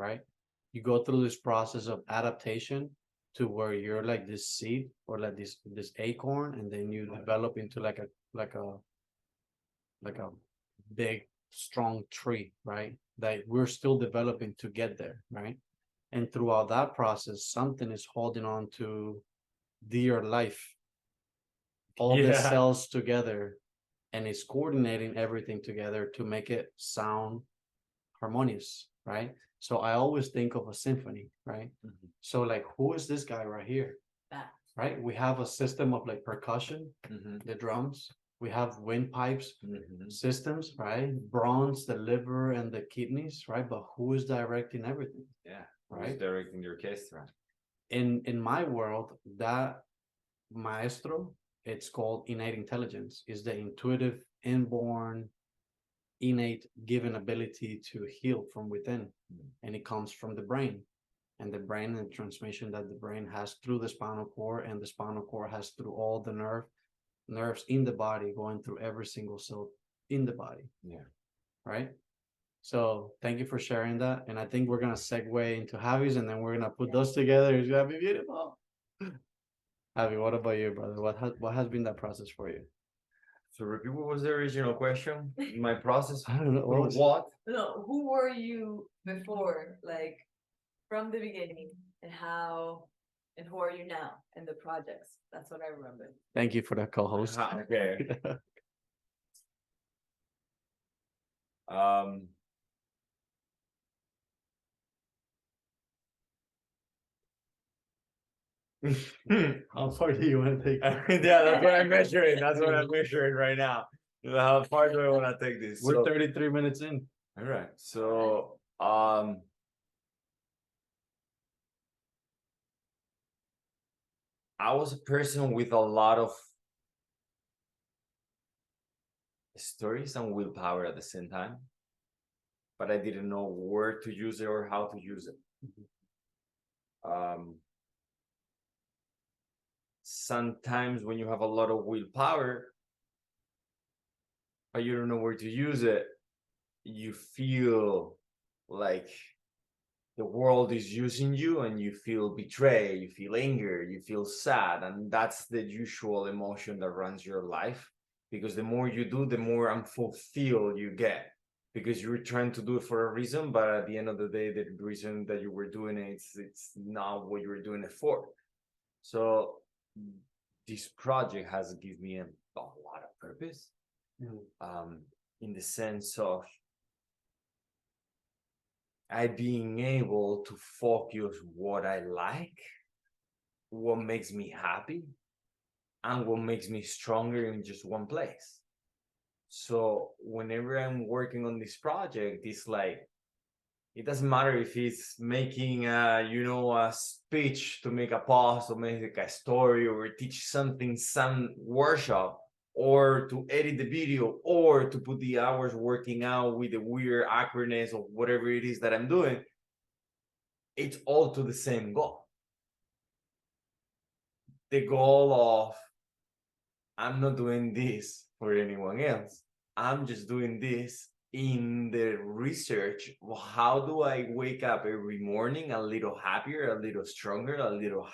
right? You go through this process of adaptation to where you're like this seed or like this acorn, and then you develop into like a big strong tree, right? That we're still developing to get there, right? And throughout that process, something is holding on to dear life, all the Yeah. cells together, and it's coordinating everything together to make it sound harmonious, right? So I always think of a symphony, right? Mhm. So like, who is this guy right here? That. Right? We have a system of like percussion, Mhm. the drums. We have windpipes Mhm. systems, right? Bronze, the liver, and the kidneys, right? But who is directing everything, Yeah. Who's right? directing the orchestra? In my world, that maestro, it's called innate intelligence, is the intuitive, inborn, innate given ability to heal from within. And it comes from the brain. And the brain and transmission that the brain has through the spinal cord, and the spinal cord has through all the nerves in the body, going through every single cell in the body. Yeah. Right? So thank you for sharing that. And I think we're gonna segue into Javi's, and then we're gonna put those together. It's gonna be beautiful. Javi, what about you, brother? What has been that process for you? So repeat, what was the original question? My process I don't know. through what? No, who were you before, like from the beginning, and how, and who are you now in the projects? That's what I remember. Thank you for the co-host. Okay. Um. How far do you want to take it? Yeah, that's what I'm measuring. That's what I'm measuring right now. How far do I want to take this? We're So, 33 minutes in. all right. So, I was a person with a lot of stories and willpower at the same time, but I didn't know where to use it or how to use it. Sometimes when you have a lot of willpower, but you don't know where to use it, you feel like the world is using you, and you feel betrayed, you feel anger, you feel sad, and that's the usual emotion that runs your life, because the more you do, the more unfulfilled you get, because you're trying to do it for a reason, but at the end of the day, the reason that you were doing it, it's not what you were doing it for. So this project has given me a lot of purpose, in the sense of I being able to focus what I like, what makes me happy, and what makes me stronger in just one place. So whenever I'm working on this project, it's like it doesn't matter if it's making a speech to make a post or make a story or teach something, some workshop, or to edit the video, or to put the hours working out with the weird awkwardness of whatever it is that I'm doing. It's all to the same goal. The goal of I'm not doing this for anyone else. I'm just doing this in the research. How do I wake up every morning a little happier, a little stronger, a little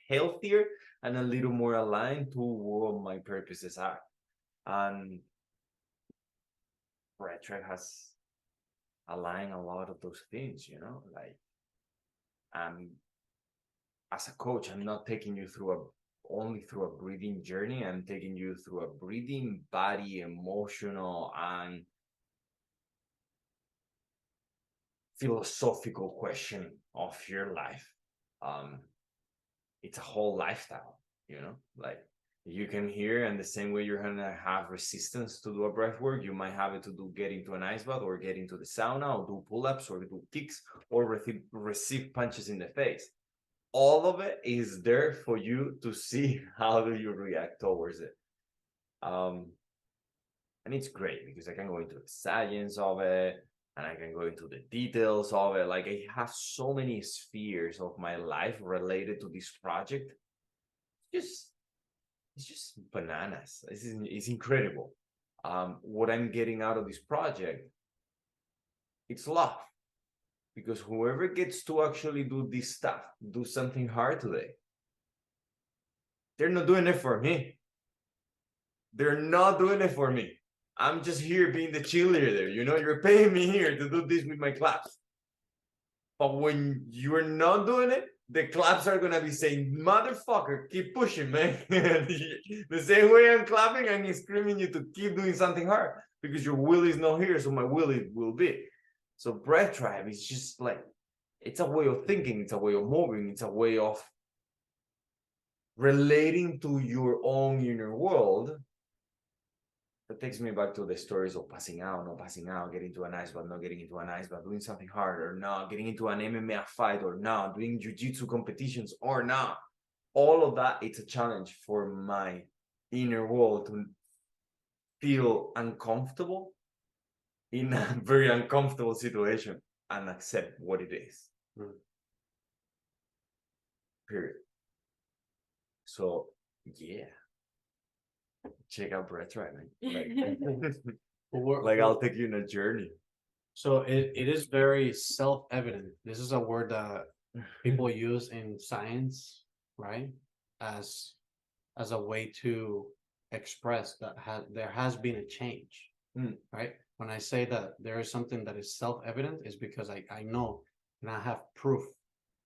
healthier, and a little more aligned to what my purposes are? And Breathtribe has aligned a lot of those things, like um as a coach, I'm not taking you only through a breathing journey. I'm taking you through a breathing, body, emotional, and philosophical question of your life. Um, it's a whole lifestyle, like you can hear, and the same way you're gonna have resistance to do a breath work, you might have it to do get into an ice bath, or get into the sauna, or do pull-ups, or do kicks, or receive punches in the face. All of it is there for you to see how do you react towards it. And it's great because I can go into the science of it, and I can go into the details of it. Like, I have so many spheres of my life related to this project. Just it's just bananas. It's incredible. What I'm getting out of this project, it's love. Because whoever gets to actually do this stuff, do something hard today, they're not doing it for me. They're not doing it for me. I'm just here being the cheerleader. You're paying me here to do this with my claps. But when you're not doing it, the claps are gonna be saying, "Motherfucker, keep pushing, man." The same way I'm clapping, I'm screaming you to keep doing something hard because your will is not here, so my will will be. So Breathtribe is just like, it's a way of thinking, it's a way of moving, it's a way of relating to your own inner world. That takes me back to the stories of passing out, not passing out, getting into an ice bath, not getting into an ice bath, doing something hard or not, getting into an MMA fight or not, doing jiu-jitsu competitions or not. All of that, it's a challenge for my inner world to feel uncomfortable in a very uncomfortable situation and accept what it is. Period. So, yeah. Check out Breathtribe, man. Like I'll take you on a journey. So it is very self-evident. This is a word that people use in science, right? As a way to express that there has been a change, right? When I say that there is something that is self-evident, is because I know and I have proof,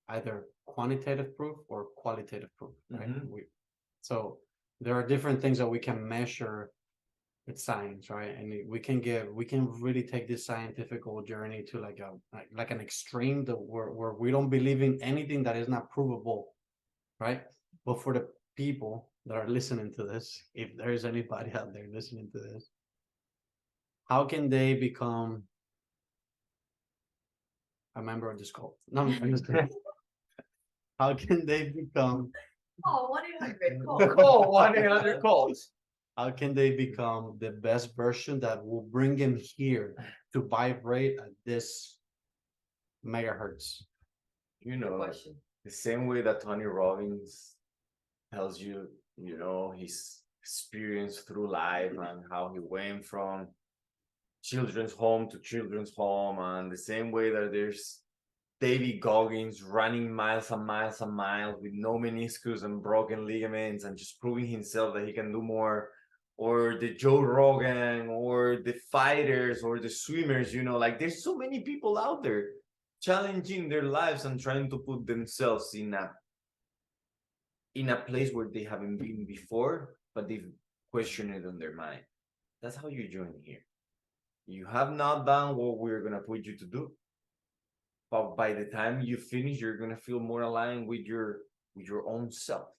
either quantitative proof or qualitative proof, right? So there are different things that we can measure with science, right? And we can really take this scientific journey to like an extreme where we don't believe in anything that is not provable, right? But for the people that are listening to this, if there is anybody out there listening to this, how can they become a member of this cult? No, I'm just kidding. How can they become? Oh, 1-800 Call 1-800-CALLS. How can they become the best version that will bring them here to vibrate at this megahertz? The same way that Tony Robbins tells you, his experience through life and how he went from children's home to children's home, and the same way that there's David Goggins running miles and miles and miles with no meniscus and broken ligaments and just proving himself that he can do more, or the Joe Rogan, or the fighters, or the swimmers, like there's so many people out there challenging their lives and trying to put themselves in a place where they haven't been before, but they've questioned it on their mind. That's how you join here. You have not done what we're gonna put you to do, but by the time you finish, you're gonna feel more aligned with your own self.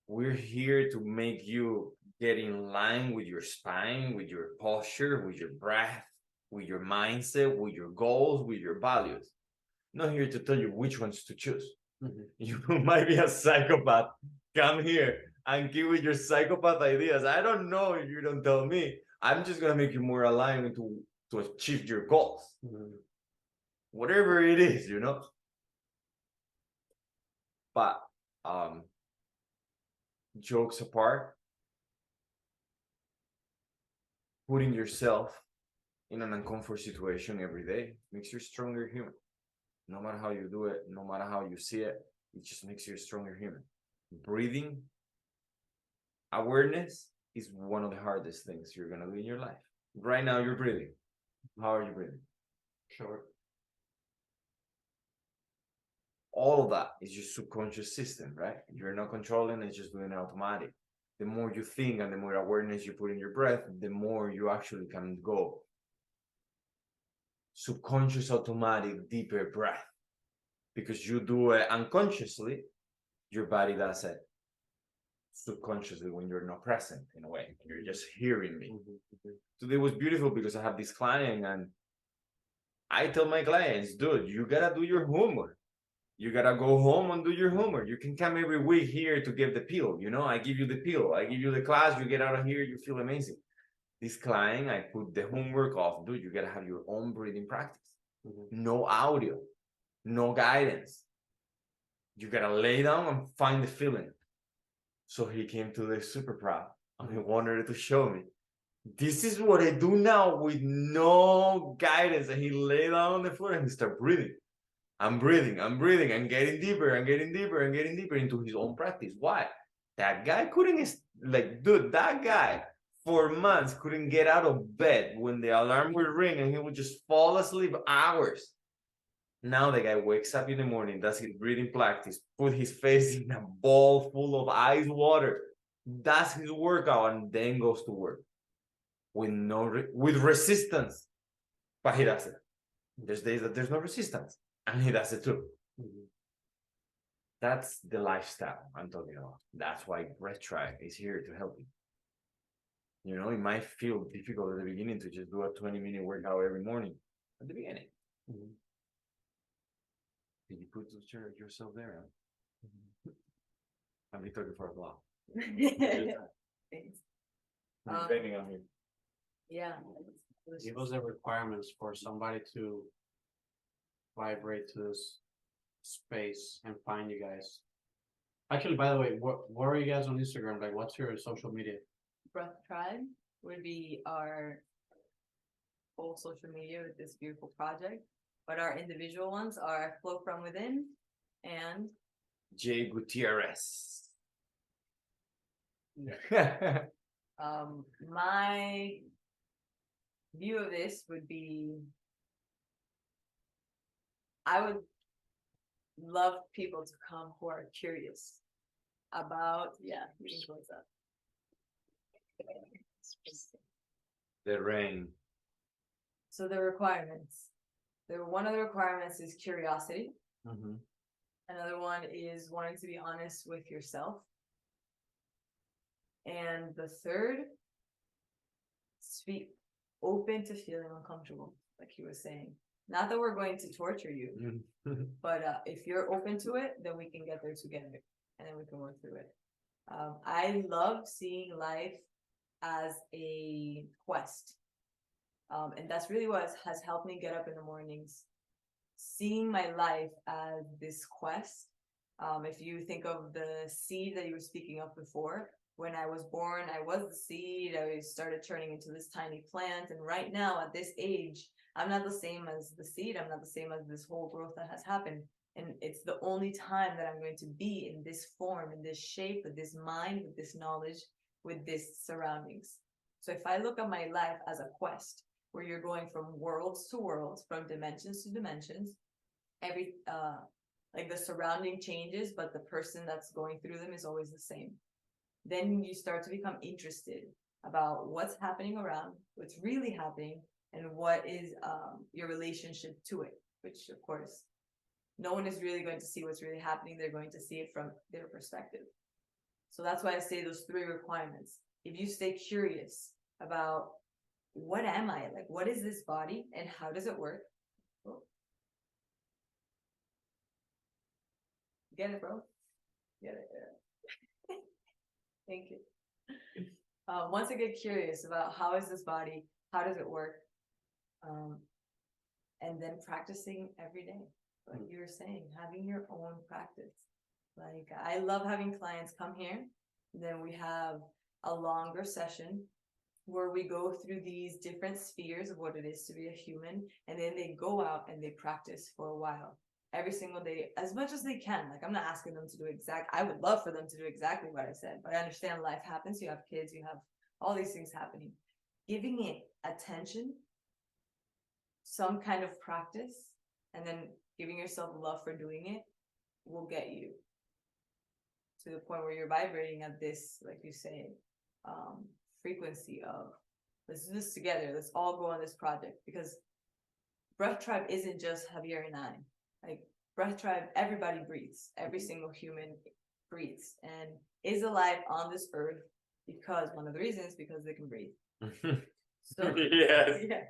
We're here to make you get in line with your spine, with your posture, with your breath, with your mindset, with your goals, with your values. Not here to tell you which ones to choose. You might be a psychopath. Come here and keep with your psychopath ideas. I don't know if you don't tell me. I'm just gonna make you more aligned to achieve your goals. Whatever it is, But jokes apart, putting yourself in an uncomfortable situation every day makes you a stronger human. No matter how you do it, no matter how you see it, it just makes you a stronger human. Breathing awareness is one of the hardest things you're gonna do in your life. Right now, you're breathing. How are you breathing? Sure. All of that is your subconscious system, right? You're not controlling, it's just doing it automatic. The more you think and the more awareness you put in your breath, the more you actually can go subconscious, automatic, deeper breath. Because you do it unconsciously, your body does it subconsciously when you're not present, in a way. You're just hearing me. Today was beautiful because I have this client, and I tell my clients, dude, you gotta do your homework. You gotta go home and do your homework. You can come every week here to get the pill. I give you the pill. I give you the class. You get out of here, you feel amazing. This client, I put the homework off. Dude, you gotta have your own breathing practice. No audio, no guidance. You gotta lay down and find the feeling. So he came to the super proud and he wanted to show me. this is what I do now with no guidance. And he lay down on the floor and he started breathing. I'm breathing, I'm getting deeper, I'm getting deeper, I'm getting deeper into his own practice. Why? That guy couldn't, like, dude, that guy for months couldn't get out of bed when the alarm would ring and he would just fall asleep hours. Now the guy wakes up in the morning, does his breathing practice, put his face in a bowl full of ice water, does his workout, and then goes to work with with resistance. But he does it. There's days that there's no resistance, and he does it too. That's the lifestyle I'm talking about. That's why Breathtribe is here to help you. You know, it might feel difficult at the beginning to just do a 20-minute workout every morning at the beginning. Did you put yourself there? I'm talking for a while. Thanks. Depending on you. Yeah. Give us the requirements for somebody to vibrate to this space and find you guys. Actually, by the way, what are you guys on Instagram? Like, what's your social media? Breathtribe would be our whole social media with this beautiful project, but our individual ones are Flow From Within and Jay Gutierrez. my view of this would be, I would love people to come who are curious about, yeah, you can close up. The rain. So the requirements. One of the requirements is curiosity. Another one is wanting to be honest with yourself. And the third, be open to feeling uncomfortable, like he was saying. Not that we're going to torture you, but if you're open to it, then we can get there together and then we can work through it. I love seeing life as a quest. And that's really what has helped me get up in the mornings. Seeing my life as this quest. If you think of the seed that you were speaking of before, when I was born, I was the seed. I started turning into this tiny plant. And right now, at this age, I'm not the same as the seed. I'm not the same as this whole growth that has happened. And it's the only time that I'm going to be in this form, in this shape, with this mind, with this knowledge, with this surroundings. So if I look at my life as a quest, where you're going from worlds to worlds, from dimensions to dimensions, like the surrounding changes, but the person that's going through them is always the same. Then you start to become interested about what's happening around, what's really happening, and what is your relationship to it, which of course, no one is really going to see what's really happening. They're going to see it from their perspective. So that's why I say those 3 requirements. If you stay curious about what am I, like, what is this body and how does it work? Oh. Get it, bro? Get it. Yeah. Thank you. Once I get curious about how is this body, how does it work, and then practicing every day, like you were saying, having your own practice. Like, I love having clients come here, then we have a longer session where we go through these different spheres of what it is to be a human, and then they go out and they practice for a while. Every single day, as much as they can. Like, I'm not asking them to do I would love for them to do exactly what I said, but I understand life happens. You have kids, you have all these things happening. Giving it attention, some kind of practice, and then giving yourself love for doing it will get you to the point where you're vibrating at this, like you say, frequency of, let's do this together. Let's all go on this project, because Breathtribe isn't just Javier and I. Like, Breathtribe, everybody breathes. Every single human breathes and is alive on this earth, because one of the reasons, because they can breathe. So yes. yeah.